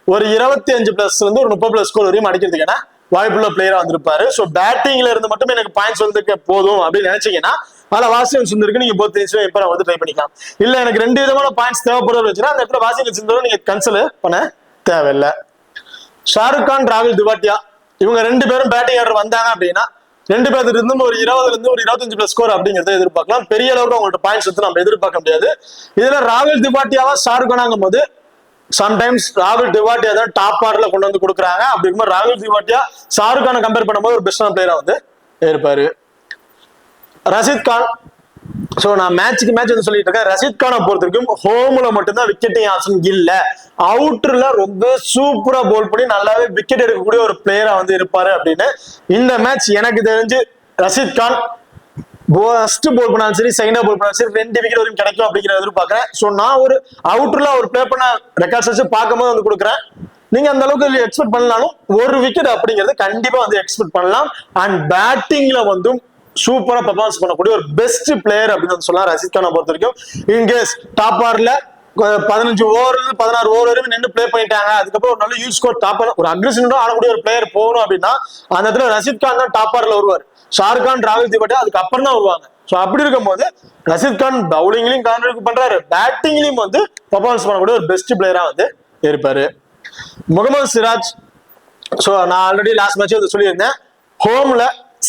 ஒரு 25+ வந்து ஒரு 30+ ஸ்கோர் வரையும் அடிக்கிறதுக்கான வாய்ப்புள்ள பிளேயரா வந்திருப்பாரு. ஸோ பேட்டிங்ல இருந்து மட்டுமே எனக்கு பாயிண்ட்ஸ் வந்து போதும் அப்படின்னு நினைச்சீங்கன்னா அதில் வாஷிங்டன் சுந்தருக்கு நீங்க போத் இன்னிங்ஸுமே இப்போ வந்து ட்ரை பண்ணிக்கலாம். இல்ல எனக்கு 2 விதமான பாயிண்ட்ஸ் தேவைப்படுறது வச்சுன்னா அந்த இடத்துல வாஷிங்டன் சுந்தரும் நீங்க கன்சிடர் பண்ண தேவையில்லை. ஷாருக் கான், ராகுல் திவாட்டியா இவங்க 2 பேரும் பேட்டிங் ஆர்டர் வந்தாங்க அப்படின்னா 2 பேர்ல இருந்து ஒரு 20 ஒரு 25+ ஸ்கோர் அப்படிங்கறத எதிர்பார்க்கலாம். பெரிய அளவுக்கு அவங்கள்ட்ட பாயிண்ட்ஸ் வந்து நம்ம எதிர்பார்க்க முடியாது. இதுல ராகுல் திவாட்டியாவா ஷாருக் கானாங்கும் போது சம்டைம்ஸ் ராகுல் திவாட்டியா தான் டாப் ஆர்டர்ல கொண்டு வந்து கொடுக்குறாங்க. அப்படி இருக்கும்போது ராகுல் திவாட்டியா ஷாருக் கானை கம்பேர் பண்ணும்போது ஒரு பெஸ்டான பிளேயரா வந்து இருப்பாரு. ரஷீத் கான், சோ நான் மேட்ச் வந்து சொல்லிட்டு இருக்கேன். ரஷீத் கானை பொறுத்த வரைக்கும் ஹோம்ல மட்டும்தான் விக்கெட்டிங் ஆப்ஷன் இல்ல, அவுட்டர்ல ரொம்ப சூப்பரா போல் பண்ணி நல்லாவே விக்கெட் எடுக்கக்கூடிய ஒரு பிளேயரா வந்து இருப்பாரு அப்படின்னு இந்த மேட்ச் எனக்கு தெரிஞ்சு ரஷீத் கான் ஃபர்ஸ்ட் போல் பண்ணாலும் சரி, செகண்டா போல் பண்ணாலும் சரி 2 விக்கெட் வரைக்கும் கிடைக்கும் அப்படிங்கிற எதிர்பார்க்கிறேன். ஸோ நான் ஒரு அவுட்டர்ல ஒரு பிளே பண்ண ரெக்கார்ட்ஸ் வச்சு பார்க்கும்போது வந்து கொடுக்குறேன். நீங்க அந்த அளவுக்கு எக்ஸ்பெக்ட் பண்ணலாலும் 1 விக்கெட் அப்படிங்கிறது கண்டிப்பா வந்து எக்ஸ்பெக்ட் பண்ணலாம். அண்ட் பேட்டிங்ல வந்து சூப்பரா பெர்ஃபார்மன்ஸ் பண்ணக்கூடிய ஒரு பெஸ்ட் பிளேயர் அப்படின்னு சொல்லலாம் ரஷீத் கானை பொறுத்த வரைக்கும். இன்கேஸ் டாப் ஆர்ல 15 ஓவர் 16 ஓவர் வரைக்கும் நின்று பிளே பண்ணிட்டாங்க, அதுக்கப்புறம் ஒரு நல்ல யூஸ் ஸ்கோர் டாப் ஒரு அக்ரெசிவா ஆடக்கூடிய ஒரு பிளேயர் போகணும் அப்படின்னா அந்த இடத்துல ரஷீத் கான் தான் டாப் ஆர்ல வருவார். ஷாருக் கான், ராகுல் திவாட்டியா அதுக்கு அப்புறம் தான் வருவாங்க. ஸோ அப்படி இருக்கும் போது ரஷீத் கான் பவுலிங்லயும் கான்ட்ரிபியூட் பண்றாரு, பேட்டிங்லயும் வந்து பெர்ஃபார்மன்ஸ் பண்ணக்கூடிய ஒரு பெஸ்ட் பிளேயரா வந்து இருப்பாரு. முகமது சிராஜ், ஸோ நான் ஆல்ரெடி லாஸ்ட் மேட்ச் வந்து சொல்லியிருந்தேன், ஹோம்ல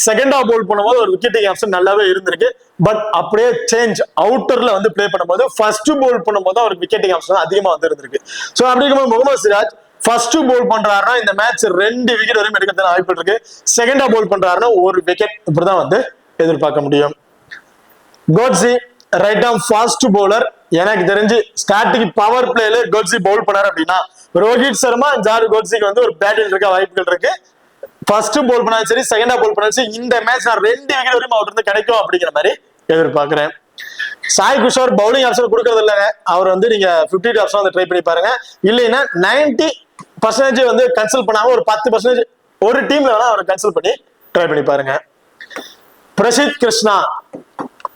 செகண்டா பவுல் பண்ணும்போது ஒரு விக்கெட்டிங் ஆப்ஷன் நல்லாவே இருந்திருக்கு. பட் அப்படியே சேஞ்ச் அவுட்டர்ல வந்து பிளே பண்ணும்போது ஃபர்ஸ்ட் பவுல் பண்ணும்போது அவருக்கு விக்கெட்டிங் ஆப்ஷன் அதிகமா வந்து இருந்திருக்கு. ஸோ அப்படி இருக்கும்போது முகமது சிராஜ் ஃபர்ஸ்ட் பவுல் பண்றாருன்னா இந்த மேட்ச் 2 விக்கெட் வரையும் எடுக்கிறதுக்கு வாய்ப்பு இருக்கு. செகண்டா பவுல் பண்றாருன்னா 1 விக்கெட் இப்படிதான் வந்து எதிர்பார்க்க முடியும். Coetzee right arm fast bowler, எனக்கு தெரிஞ்சு ஸ்டார்டிங் பவர் பிளேல கோட்ஸி பவுல் பண்ணாரு அப்படின்னா ரோஹித் சர்மா, ஜாரு கோட்ஸிக்கு வந்து ஒரு பேட்டில் இருக்க வாய்ப்புகள் இருக்கு. ஃபர்ஸ்ட் பவுல் பண்ணாலும் சரி, செகண்டா பவுல் பண்ணாலும் சரி, இந்த மேட்ச் நான் 2 விக்கெட் வரையும் அவர்கிட்ட இருந்து கிடைக்கும் அப்படிங்கிற மாதிரி எதிர்பார்க்கிறேன். சாய் கிஷோர் பவுலிங் ஆப்ஷன் கொடுக்கறது இல்லைங்க, அவர் வந்து நீங்க 50 ஆப்ஷன் வந்து ட்ரை பண்ணி பாருங்க. இல்லைன்னா 90% வந்து கன்சல்ட் பண்ணாம ஒரு 10% ஒரு டீம்ல வேணா அவரை கன்சல்ட் பண்ணி ட்ரை பண்ணி பாருங்க. பிரசித் கிருஷ்ணா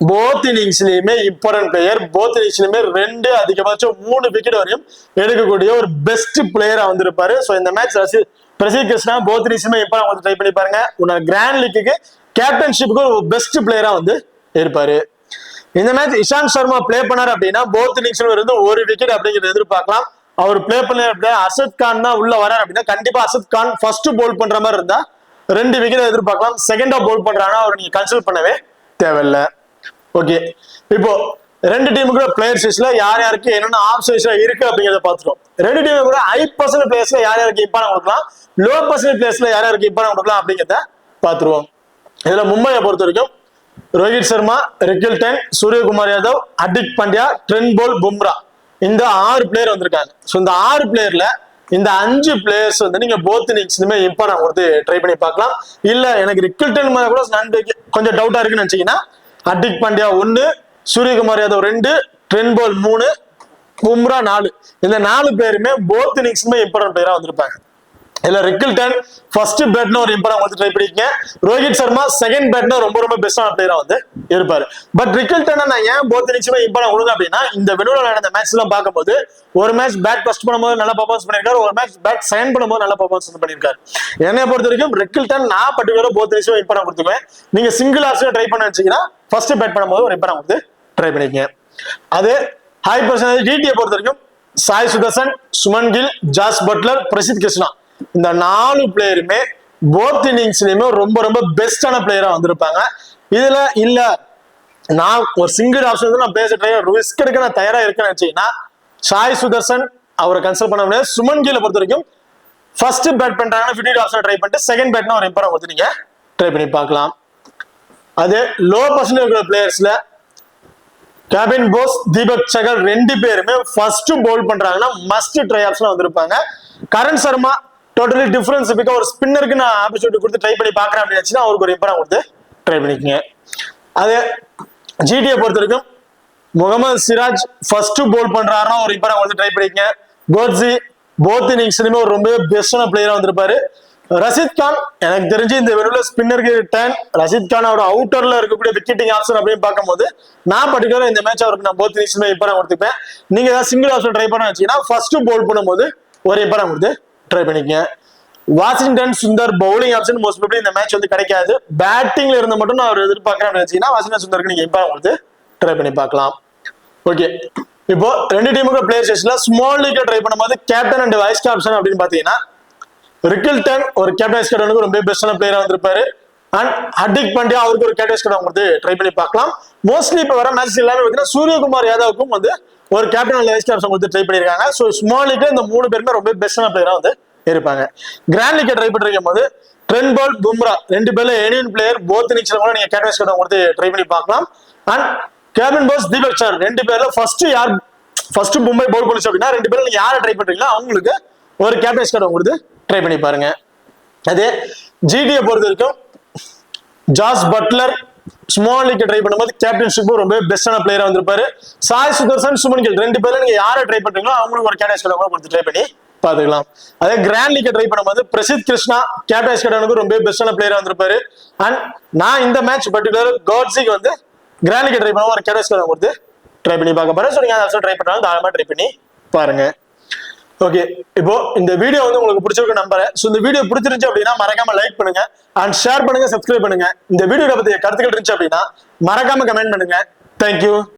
போத் இன்னிங்ஸ்லயுமே இம்பார்ட்டன்ட் பிளேயர், போத் இன்னிங்ஸ்லயுமே 2 அதிகபட்சம் 3 விக்கெட் வரையும் எடுக்கக்கூடிய ஒரு பெஸ்ட் பிளேயரா வந்திருப்பாரு. ஸோ இந்த மேட்ச் பிரசித் கிருஷ்ணா போத் இன்னிங்ஸ்லயுமே இம்பார்ட்டன்ட் வந்து ட்ரை பண்ணி பாருங்க. உன்னோட கிராண்ட் லீக்கு கேப்டன்ஷிப்புக்கு ஒரு பெஸ்ட் பிளேயரா வந்து இருப்பாரு. இந்த மேட்ச் இஷாந்த் சர்மா பிளே பண்ணாரு அப்படின்னா போத் இன்னிங்ஸ்ல இருந்து 1 விக்கெட் அப்படிங்கிறத எதிர்பார்க்கலாம். அவர் பிளே பண்ண அசத் கான் தான் உள்ள வராரு அப்படின்னா கண்டிப்பா அசத் கான் ஃபர்ஸ்ட் பவுல் பண்ற மாதிரி இருந்தா 2 விக்கெட் எதிர்பார்க்கலாம். செகண்டா பவுல் பண்றாங்கன்னா அவர் நீங்க கன்சல்ட் பண்ணவே தேவையில்லை. ஓகே, இப்போ 2 டீமுக்கு பிளேயர் சைஸ்ல யார் யாருக்கு என்னென்ன ஆப்ஷன்ஸ்ல இருக்கு அப்படிங்கிறத பார்த்துட்டோம். 2 டீமுக்கு கூட ஹை பர்சன்ட் பிளேயர்ஸ்ல யார் யாருக்கு இம்பார்ட்டன்ட் கொடுக்கலாம், லோ பர்சன்ட் பிளேயர்ஸ்ல யார் யாருக்கு இம்பார்ட்டன்ட் கொடுக்கலாம் அப்படிங்கிறத பார்த்துருவோம். இதுல மும்பையை பொறுத்த வரைக்கும் Rohit Sharma, Rickelton, Suryakumar Yadav, Hardik Pandya, Trent Boult, Bumrah இந்த 6 பிளேயர் வந்திருக்காங்க. ஸோ இந்த 6 பிளேயர்ல இந்த 5 பிளேயர்ஸ் வந்து நீங்க போத் இன்னிங்ஸ்லுமே இம்பார்ட்டன் கொடுத்து ட்ரை பண்ணி பார்க்கலாம். இல்ல எனக்கு ரிக்கில்டன் மேல கூட கொஞ்சம் டவுட்டா இருக்குன்னு நினைச்சீங்கன்னா ஹர்திக் பாண்டியா 1, சூரியகுமார் யாதவ் 2, ட்ரெண்ட் போல்ட் 3, பும்ரா 4, இந்த 4 பேருமே போத் இன்னிங்ஸ்லுமே இம்பார்ட்டன் பிளேயரா வந்திருப்பாங்க. இல்ல ரிக்கில்டன் ஃபர்ஸ்ட் பேட்ல ஒரு இம்பார்ட்டன் வந்து ட்ரை பண்ணிருக்கீங்க. ரோஹித் சர்மா செகண்ட் பேட்ல ரொம்ப பெஸ்டான பிளேயரா வந்து இருப்பாரு. பட் ரிக்கில்டன் நான் ஏன் போத் இன்னிங்ஸ்லுமே இம்பார்ட்டன் கொடுங்க அப்படின்னா இந்த வெனுல நடந்த மேட்ச் எல்லாம் பார்க்கும்போது ஒரு மேட்ச் பேட் ஃபர்ஸ்ட் பண்ணும்போது நல்லா பர்ஃபார்மன்ஸ் பண்ணிருக்காரு, ஒரு மேட்ச் பேட் செகண்ட் பண்ணும்போது நல்லா பர்ஃபார்மன்ஸ் பண்ணிருக்காரு. என்னைய பொறுத்த வரைக்கும் ரிக்கில்டன் நான் பர்டிகுலரா போத் இன்னிங்ஸ்லுமே இம்பார்ட்டன் கொடுத்துக்குவேன். நீங்க சிங்கிள் ஆர்ஸ்ல ட்ரை பண்ண வச்சீங்கன்னா ஃபர்ஸ்ட் பேட் பண்ணும்போது ஒரு இம்பார்ட்டன் கொடுத்து ட்ரை பண்ணிக்கங்க. அது ஹை பர்சன்டேஜ் டிடியை பொறுத்த வரைக்கும் சாய் சுதர்சன், சுமன் கில், ஜாஸ் பட்லர், பிரசித் கிருஷ்ணா இந்த 4 பிளேயருமே போத் இன்னிங்ஸ்லயுமே ரொம்ப பெஸ்டான பிளேயரா வந்திருப்பாங்க. இதுல இல்ல நான் ஒரு சிங்கிள் ஆப்ஷன் நான் பேச ரிஸ்க் எடுக்க நான் தயாரா இருக்கேன்னு நினைச்சீங்கன்னா சாய் சுதர்சன் அவரை கன்சல்ட் பண்ண முடியாது. சுமன் கில்லை பொறுத்த வரைக்கும் ஃபர்ஸ்ட் பேட் பண்றாங்கன்னா 50 ஆப்ஷன் ட்ரை பண்ணிட்டு செகண்ட் பேட்னா ஒரு இம்பார்ட்டன் கொடுத்து நீங்க ட்ரை பண்ணி பார்க்கலாம். அது லோ பர்சன்டேஜ் இருக்கிற பிளேயர்ஸ்ல கேபின் போஸ், தீபக் சகர் 2 பேருமே ஃபர்ஸ்ட் பவுல் பண்றாங்கன்னா மஸ்ட் ட்ரை ஆப்ஷன் வந்திருப்பாங்க. கரண் சர்மா டோட்டலி டிஃபரன்ஸ் பிக்க ஒரு ஸ்பின்னருக்கு நான் ஆப்பர்ச்சுனிட்டி கொடுத்து ட்ரை பண்ணி பார்க்கறேன் அப்படின்னு அவருக்கு ஒரு இம்பார்ட்டன் கொடுத்து ட்ரை பண்ணிக்கங்க. அது ஜிடியை பொறுத்த வரைக்கும் முகமது சிராஜ் ஃபர்ஸ்ட் பவுல் பண்றாருன்னா ஒரு இம்பார்ட்டன் கொடுத்து ட்ரை பண்ணிக்கங்க. கோட்ஸி போத் இன்னிங்ஸ்லயுமே ஒரு ரொம்ப பெஸ்டான பிளேயரா வந்திருப்பாரு. ரஷித் கான் எனக்கு தெரிஞ்சு இந்த வெறும் ஸ்பின்னருக்கு டர்ன் ரஷித் கான் அவரோட அவுட்டர்ல இருக்கக்கூடிய விக்கெட்டிங் ஆப்ஷன் அப்படின்னு பார்க்கும்போது நான் பர்டிகுலரா இந்த மேட்ச் அவருக்கு நான் போத் இன்னிங்ஸ்லுமே இம்பார்ட்டன் கொடுத்துப்பேன். நீங்க ஏதாவது சிங்கிள் ஆப்ஷன் ட்ரை பண்ண வச்சீங்கன்னா ஃபர்ஸ்ட் பவுல் பண்ணும்போது ஒரு இம்பார்ட்டன் கொடுத்து ட்ரை பண்ணிக்கங்க. Washington Sundar bowling option most probably இந்த மேட்ச் வந்து கிடைக்காது. பேட்டிங்ல இருந்த மட்டும் நான் அவர் எதிர்பார்க்கறேன் நினைச்சீங்கன்னா வாஷிங்டன் சுந்தருக்கு நீங்க இம்பார்ட்டன் கொடுத்து ட்ரை பண்ணி பார்க்கலாம். ஓகே, இப்போ 2 டீமுக்கு பிளேயர் ஸ்டேஷன்ல ஸ்மால் லீக்ல ட்ரை பண்ணும்போது கேப்டன் அண்ட் வைஸ் கேப்டன் அப்படின்னு பாத்தீங்கன்னா ரிக்கில்டன் ஒரு கேப்டன் வைஸ் கேப்டனுக்கு ரொம்ப பெஸ்டான பிளேயரா வந்திருப்பாரு. அண்ட் ஹர்திக் பாண்டியா அவருக்கு ஒரு கேப்டன் வைஸ் கேப்டன் கொடுத்து ட்ரை பண்ணி பார்க்கலாம். மோஸ்ட்லி இப்போ வர மேட்ச் எல்லாமே பார்த்தீங்கன்னா சூரியகுமார் யாதவுக்கும் வந்து ஒரு கேப்டன் வைஸ் கேப்டன் கொடுத்து ட்ரை பண்ணிருக்காங்க. ஸோ ஸ்மால் லீக்ல இந்த 3 பேருமே ரொம்ப பெஸ்டான பிளேயரா வந்து இருப்பாங்க. கிராண்ட் லீக் ட்ரை பண்ணிருக்கும் போது ட்ரெண்ட் போல்ட், பும்ரா 2 பேர்ல இந்தியன் பிளேயர் போத் இன்னிங்ஸ்ல கூட நீங்க கேப்டன் வைஸ் கேப்டன் கொடுத்து ட்ரை பண்ணி பார்க்கலாம். அண்ட் கேபின் போஸ், தீபக் சகர் 2 பேர்ல ஃபர்ஸ்ட் மும்பை பவுல் பண்ணிச்சு அப்படின்னா 2 பேர்ல நீங்க யாரை ட்ரை பண்றீங்களோ அவங்களுக்கு ஒரு கேப்டன் வைஸ் கேப்டன் கொடுத்து ட்ரை பண்ணி பாருங்க. அதே ஜிடியை பொறுத்த வரைக்கும் Jos Buttler small league try பண்ணும்போது கேப்டன்ஷிப் ரொம்ப பெஸ்டான பிளேயரா வந்திருப்பாரு. சாய் சுதர்சன், சுமன் கில் 2 பேர்ல நீங்க யாரை ட்ரை பண்றீங்களோ அவங்களுக்கு ஒரு கேப்டன் வைஸ் கேப்டன் கொடுத்து ட்ரை பண்ணி பாத்துக்கலாம். அதே கிராண்ட் லீக் ட்ரை பண்ணும்போது பிரசித் கிருஷ்ணா கேப்டன் வைஸ் கேப்டனுக்கு ரொம்ப பெஸ்டான பிளேயரா வந்திருப்பாரு. அண்ட் நான் இந்த மேட்ச் பர்டிகுலர் கோட்ஸிக்கு வந்து கிராண்ட் லீக் ட்ரை பண்ண ஒரு கேப்டன் வைஸ் கேப்டன் கொடுத்து ட்ரை பண்ணி பார்க்க போறேன். ஸோ நீங்க அதை ட்ரை பண்ணாலும் தாராளமா ட்ரை பண்ணி பாருங்க. ஓகே, இப்போ இந்த வீடியோ வந்து உங்களுக்கு பிடிச்சிருக்கு நம்புறேன். ஸோ இந்த வீடியோ பிடிச்சிருந்துச்சு அப்படின்னா மறக்காம லைக் பண்ணுங்க அண்ட் ஷேர் பண்ணுங்க, சப்ஸ்கிரைப் பண்ணுங்க. இந்த வீடியோ பத்தி கருத்துக்கள் இருந்துச்சு அப்படின்னா மறக்காம கமெண்ட் பண்ணுங்க. தேங்க்யூ.